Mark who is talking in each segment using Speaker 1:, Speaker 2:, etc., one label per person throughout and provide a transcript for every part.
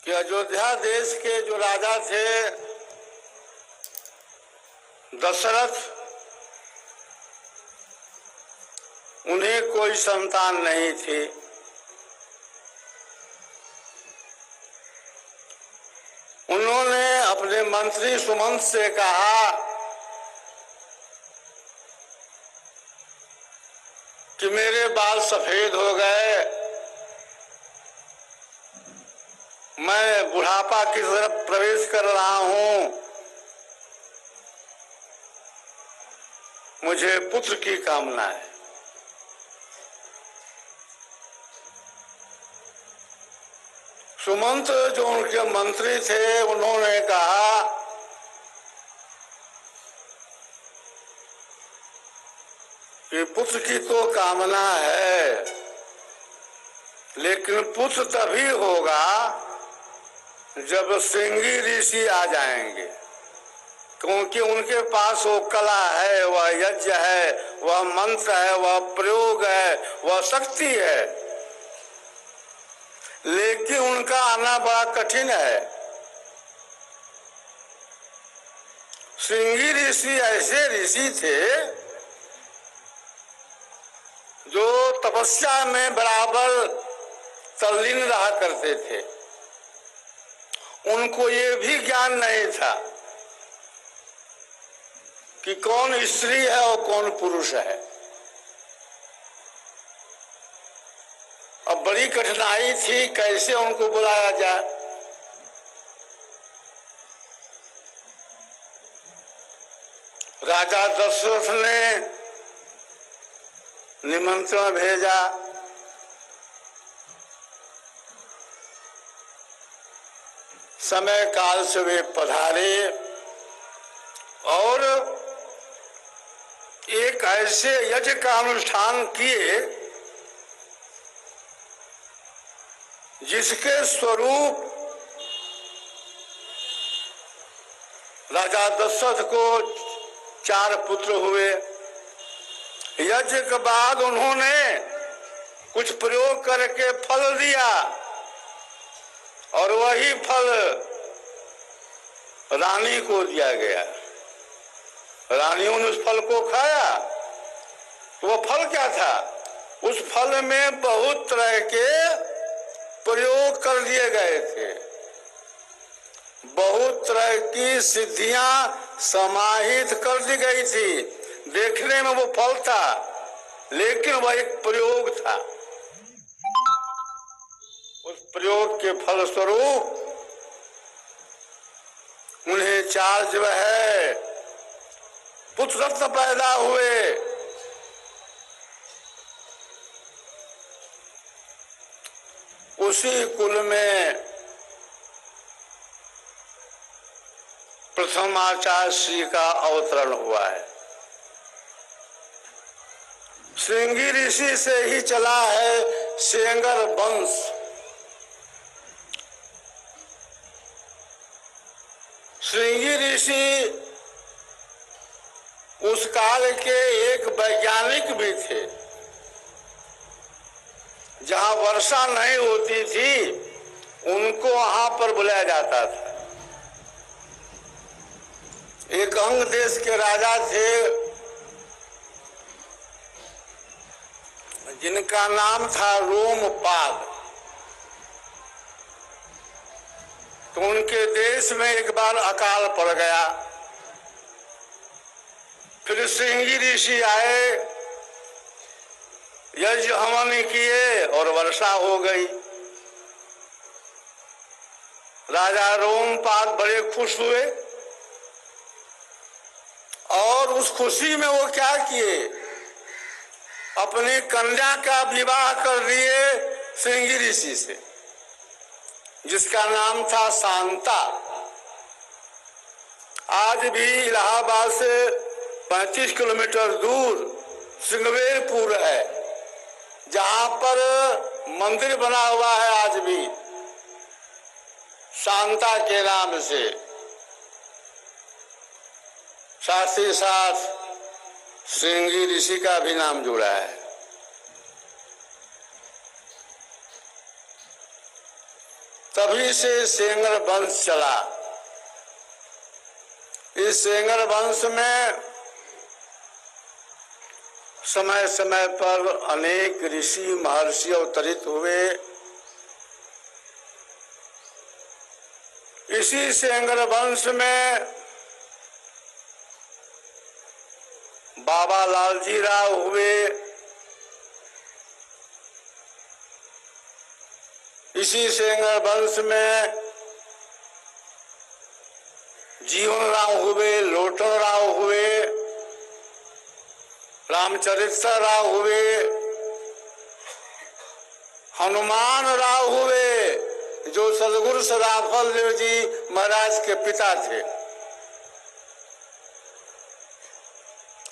Speaker 1: कि अयोध्या देश के जो राजा थे दशरथ, उन्हें कोई संतान नहीं थी। उन्होंने अपने मंत्री सुमंत से कहा कि मेरे बाल सफेद हो गए, मैं बुढ़ापा की तरफ प्रवेश कर रहा हूं, मुझे पुत्र की कामना है। सुमंत जो उनके मंत्री थे उन्होंने कहा कि पुत्र की तो कामना है, लेकिन पुत्र तभी होगा जब श्रृंगी ऋषि आ जाएंगे, क्योंकि उनके पास वो कला है, वह यज्ञ है, वह मंत्र है, वह प्रयोग है, वह शक्ति है, लेकिन उनका आना बड़ा कठिन है। श्रृंगी ऋषि ऐसे ऋषि थे जो तपस्या में बराबर तल्लीन रहा करते थे। उनको ये भी ज्ञान नहीं था कि कौन स्त्री है और कौन पुरुष है। अब बड़ी कठिनाई थी, कैसे उनको बुलाया जाए। राजा दशरथ ने निमंत्रण भेजा। समय काल से वे पधारे और एक ऐसे यज्ञ का अनुष्ठान किए जिसके स्वरूप राजा दशरथ को 4 पुत्र हुए। यज्ञ के बाद उन्होंने कुछ प्रयोग करके फल दिया और वही फल रानी को दिया गया। रानियों ने उस फल को खाया। तो वो फल क्या था? उस फल में बहुत तरह के प्रयोग कर दिए गए थे, बहुत तरह की सिद्धियां समाहित कर दी गई थी। देखने में वो फल था, लेकिन वह एक प्रयोग था। उस प्रयोग के फलस्वरूप उन्हें 4 जो है पुत्र रत्न पैदा हुए। उसी कुल में प्रथम आचार्य श्री का अवतरण हुआ है। श्रृंगी ऋषि से ही चला है सेंगर वंश। श्रृंगी ऋषि उस काल के एक वैज्ञानिक भी थे। जहां वर्षा नहीं होती थी उनको वहां पर बुलाया जाता था। एक अंग देश के राजा थे जिनका नाम था रोमपाद। तो उनके देश में एक बार अकाल पड़ गया। फिर श्रृंगी ऋषि आए, यज्ञ हवन किए और वर्षा हो गई। राजा रोमपाद बड़े खुश हुए और उस खुशी में वो क्या किए, अपनी कन्या का विवाह कर दिए श्रृंगी ऋषि से, जिसका नाम था शांता। आज भी इलाहाबाद से 35 किलोमीटर दूर सिंगवेरपुर है, जहां पर मंदिर बना हुआ है आज भी शांता के नाम से। साथ ही साथ श्रृंगी ऋषि का भी नाम जुड़ा है। तभी से सेंगर वंश चला। इस सेंगर वंश में समय समय पर अनेक ऋषि महर्षि अवतरित हुए। इसी सेंगर वंश में बाबा लालजी राव हुए। इसी सेंगर वंश में जीवन राव हुए, लोटन राव हुए, रामचरित्र राव हुए, हनुमान राव हुए, जो सदगुरु सदाफल देव जी महाराज के पिता थे।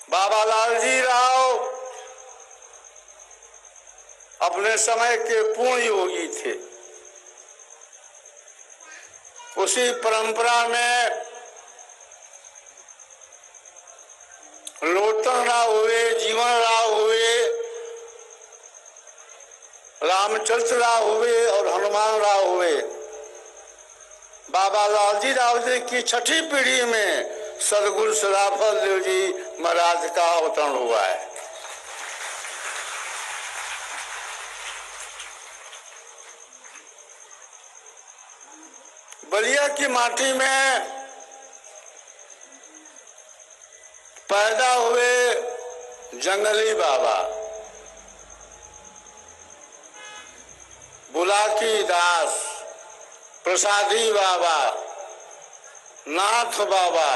Speaker 1: बाबा लालजी राव अपने समय के पूर्ण योगी थे। उसी परंपरा में लोटन राव हुए, जीवन राव हुए, रामचरित्र राव हुए और हनुमान राव हुए। बाबा लालजी राव जी की छठी पीढ़ी में सदगुरु सदाफल देव जी महाराज का अवतरण हुआ है। बलिया की माटी में पैदा हुए जंगली बाबा, बुलाकी दास, प्रसादी बाबा, नाथ बाबा,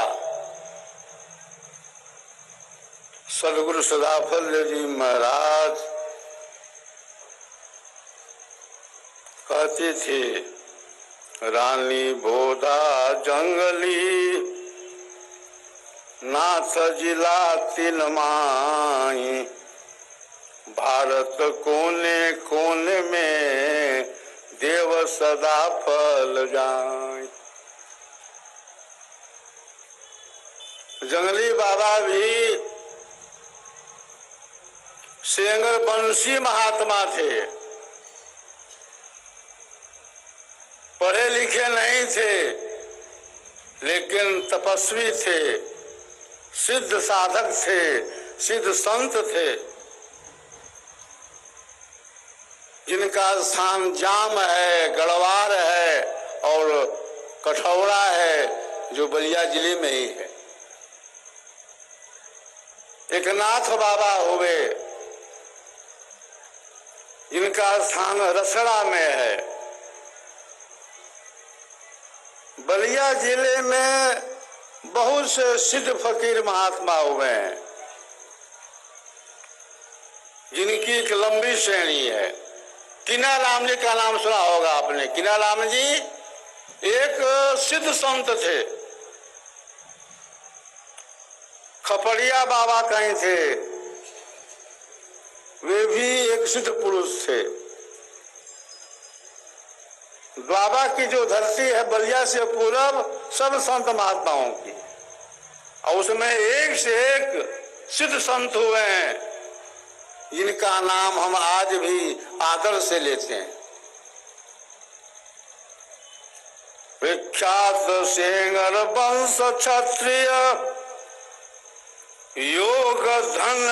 Speaker 1: सदगुरु सदाफल देव जी महाराज कहते थे, रानी बोधा जंगली नाथ जिला तिन माई, भारत कोने कोने में देव सदा फल जाए। जंगली बाबा भी सेंगर वंशी महात्मा थे। पढ़े लिखे नहीं थे, लेकिन तपस्वी थे, सिद्ध साधक थे, सिद्ध संत थे, जिनका स्थान जाम है, गढ़वार है और कठौरा है, जो बलिया जिले में ही है। एक नाथ बाबा हुए, जिनका स्थान रसड़ा में है। बलिया जिले में बहुत से सिद्ध फकीर महात्मा हुए हैं, जिनकी एक लंबी श्रेणी है। किनाराम जी का नाम सुना होगा आपने। किनाराम जी एक सिद्ध संत थे। खपड़िया बाबा कहीं थे, वे भी एक सिद्ध पुरुष थे। बाबा की जो धरती है बलिया से पूरब सब संत महात्माओं की, और उसमें एक से एक सिद्ध संत हुए हैं, जिनका नाम हम आज भी आदर से लेते हैं। विख्यात सेंगर वंश क्षत्रिय, योग धन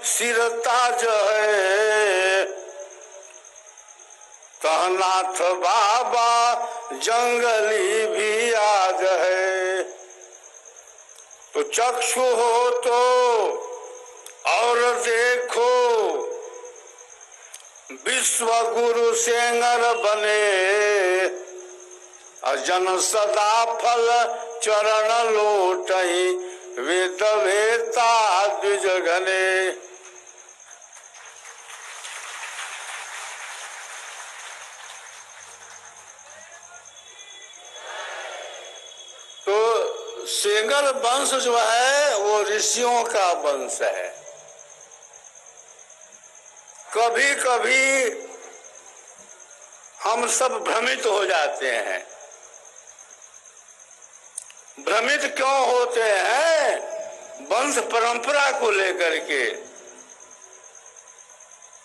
Speaker 1: सिरताज है, नाथ बाबा जंगली भी आज है। तो चक्षु हो तो और देखो, विश्व गुरु सेंगर बने, अजन सदा फल चरण लोटहि, वेद वेता द्विज घने। सेंगर वंश जो है वो ऋषियों का वंश है। कभी कभी हम सब भ्रमित हो जाते हैं। भ्रमित क्यों होते हैं? वंश परंपरा को लेकर के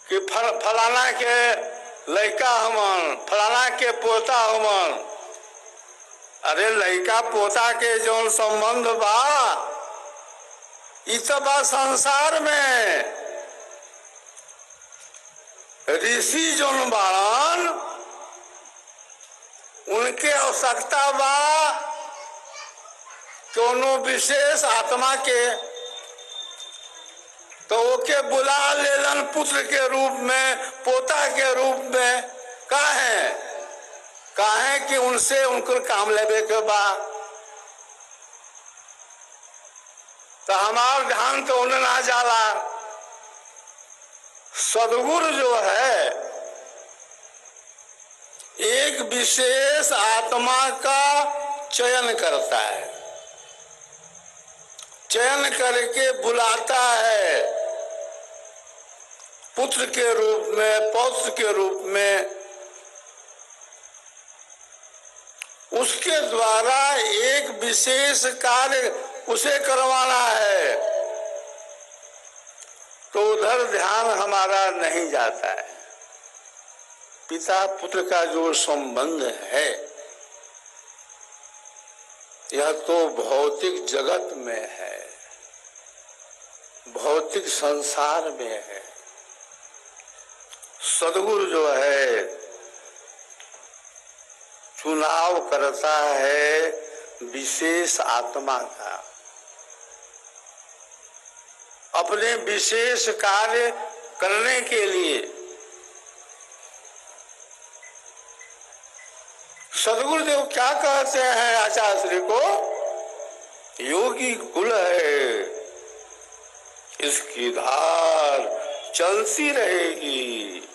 Speaker 1: कि फलाना के लड़का हमन, फलाना के पोता हमन। अरे लड़का पोता के जौन संबंध बा इ तो बा संसार में। ऋषि जौन बाड़न उनके आवश्यकता बा कोनो विशेष आत्मा के, तो ओके बुला लेलन पुत्र के रूप में, पोता के रूप में। काहे कि उनसे उनको काम लेवे के बा। तो हमार ध्यान तो उन्हें ना जाला। सदगुरु जो है एक विशेष आत्मा का चयन करता है, चयन करके बुलाता है पुत्र के रूप में, पौत्र के रूप में। उसके द्वारा एक विशेष कार्य उसे करवाना है, तो उधर ध्यान हमारा नहीं जाता है। पिता पुत्र का जो संबंध है यह तो भौतिक जगत में है, भौतिक संसार में है। सदगुरु जो है चुनाव करता है विशेष आत्मा का, अपने विशेष कार्य करने के लिए। सदगुरुदेव क्या कहते हैं आचार्य श्री को? योगी कुल है इसकी धार चलती रहेगी,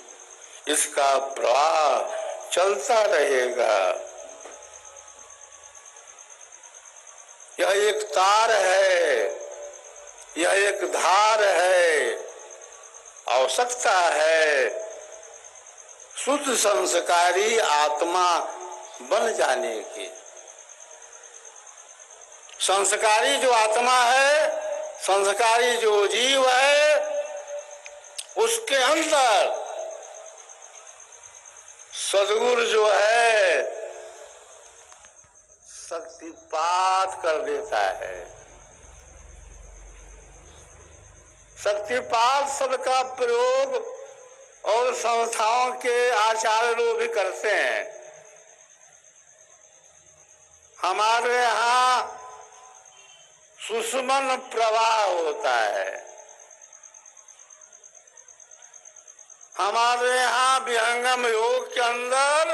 Speaker 1: इसका प्रवाह चलता रहेगा। यह एक तार है, यह एक धार है। आवश्यकता है शुद्ध संस्कारी आत्मा बन जाने की। संस्कारी जो आत्मा है, संस्कारी जो जीव है, उसके अंदर सदगुरु जो है शक्तिपात कर देता है। शक्तिपात शब्द का प्रयोग और संस्थाओं के आचार्य लोग भी करते हैं। हमारे यहाँ सुषुम्न प्रवाह होता है, हमारे यहाँ विहंगम योग के अंदर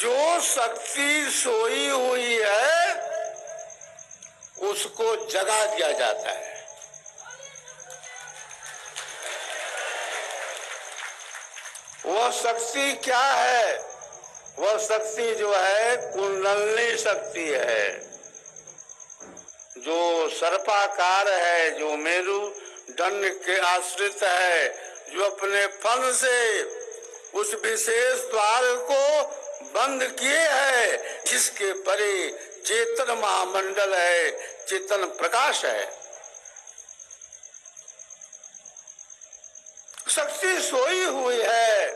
Speaker 1: जो शक्ति सोई हुई है उसको जगा दिया जाता है। वह शक्ति क्या है? वह शक्ति जो है कुंडलनी शक्ति है, जो सर्पाकार है, जो मेरु दंड के आश्रित है, जो अपने फन से उस विशेष द्वार को बंद किए है, जिसके परे चेतन महामंडल है, चेतन प्रकाश है। शक्ति सोई हुई है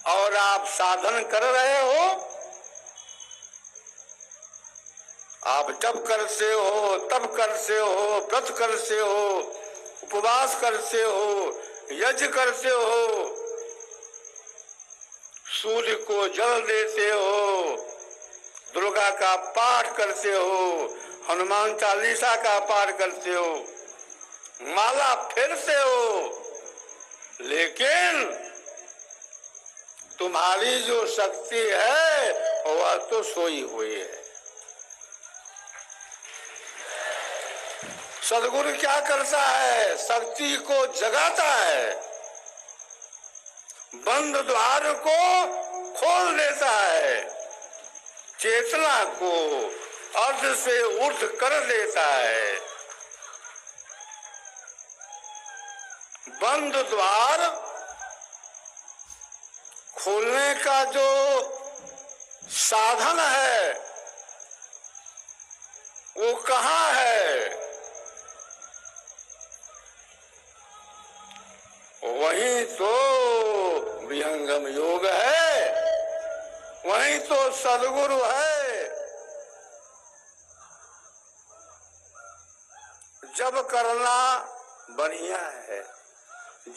Speaker 1: और आप साधन कर रहे हो। आप जप करते हो, तप करते हो, व्रत करते हो, उपवास करते हो, यज्ञ करते हो, सूर्य को जल देते हो, दुर्गा का पाठ करते हो, हनुमान चालीसा का पाठ करते हो, माला फेरते हो, लेकिन तुम्हारी जो शक्ति है वह तो सोई हुई है। सदगुरु क्या करता है? शक्ति को जगाता है, बंद द्वार को खोल देता है, चेतना को अर्ध से ऊर्ध्व कर देता है। बंद द्वार खोलने का जो साधन है वो कहाँ है? वहीं संगम योग है, वहीं तो सदगुरु है। जब करना बढ़िया है,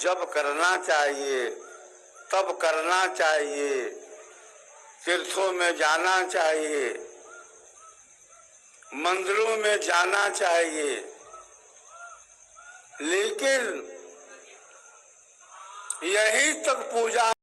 Speaker 1: जब करना चाहिए तब करना चाहिए, तीर्थों में जाना चाहिए, मंदिरों में जाना चाहिए, लेकिन यहीं तक पूजा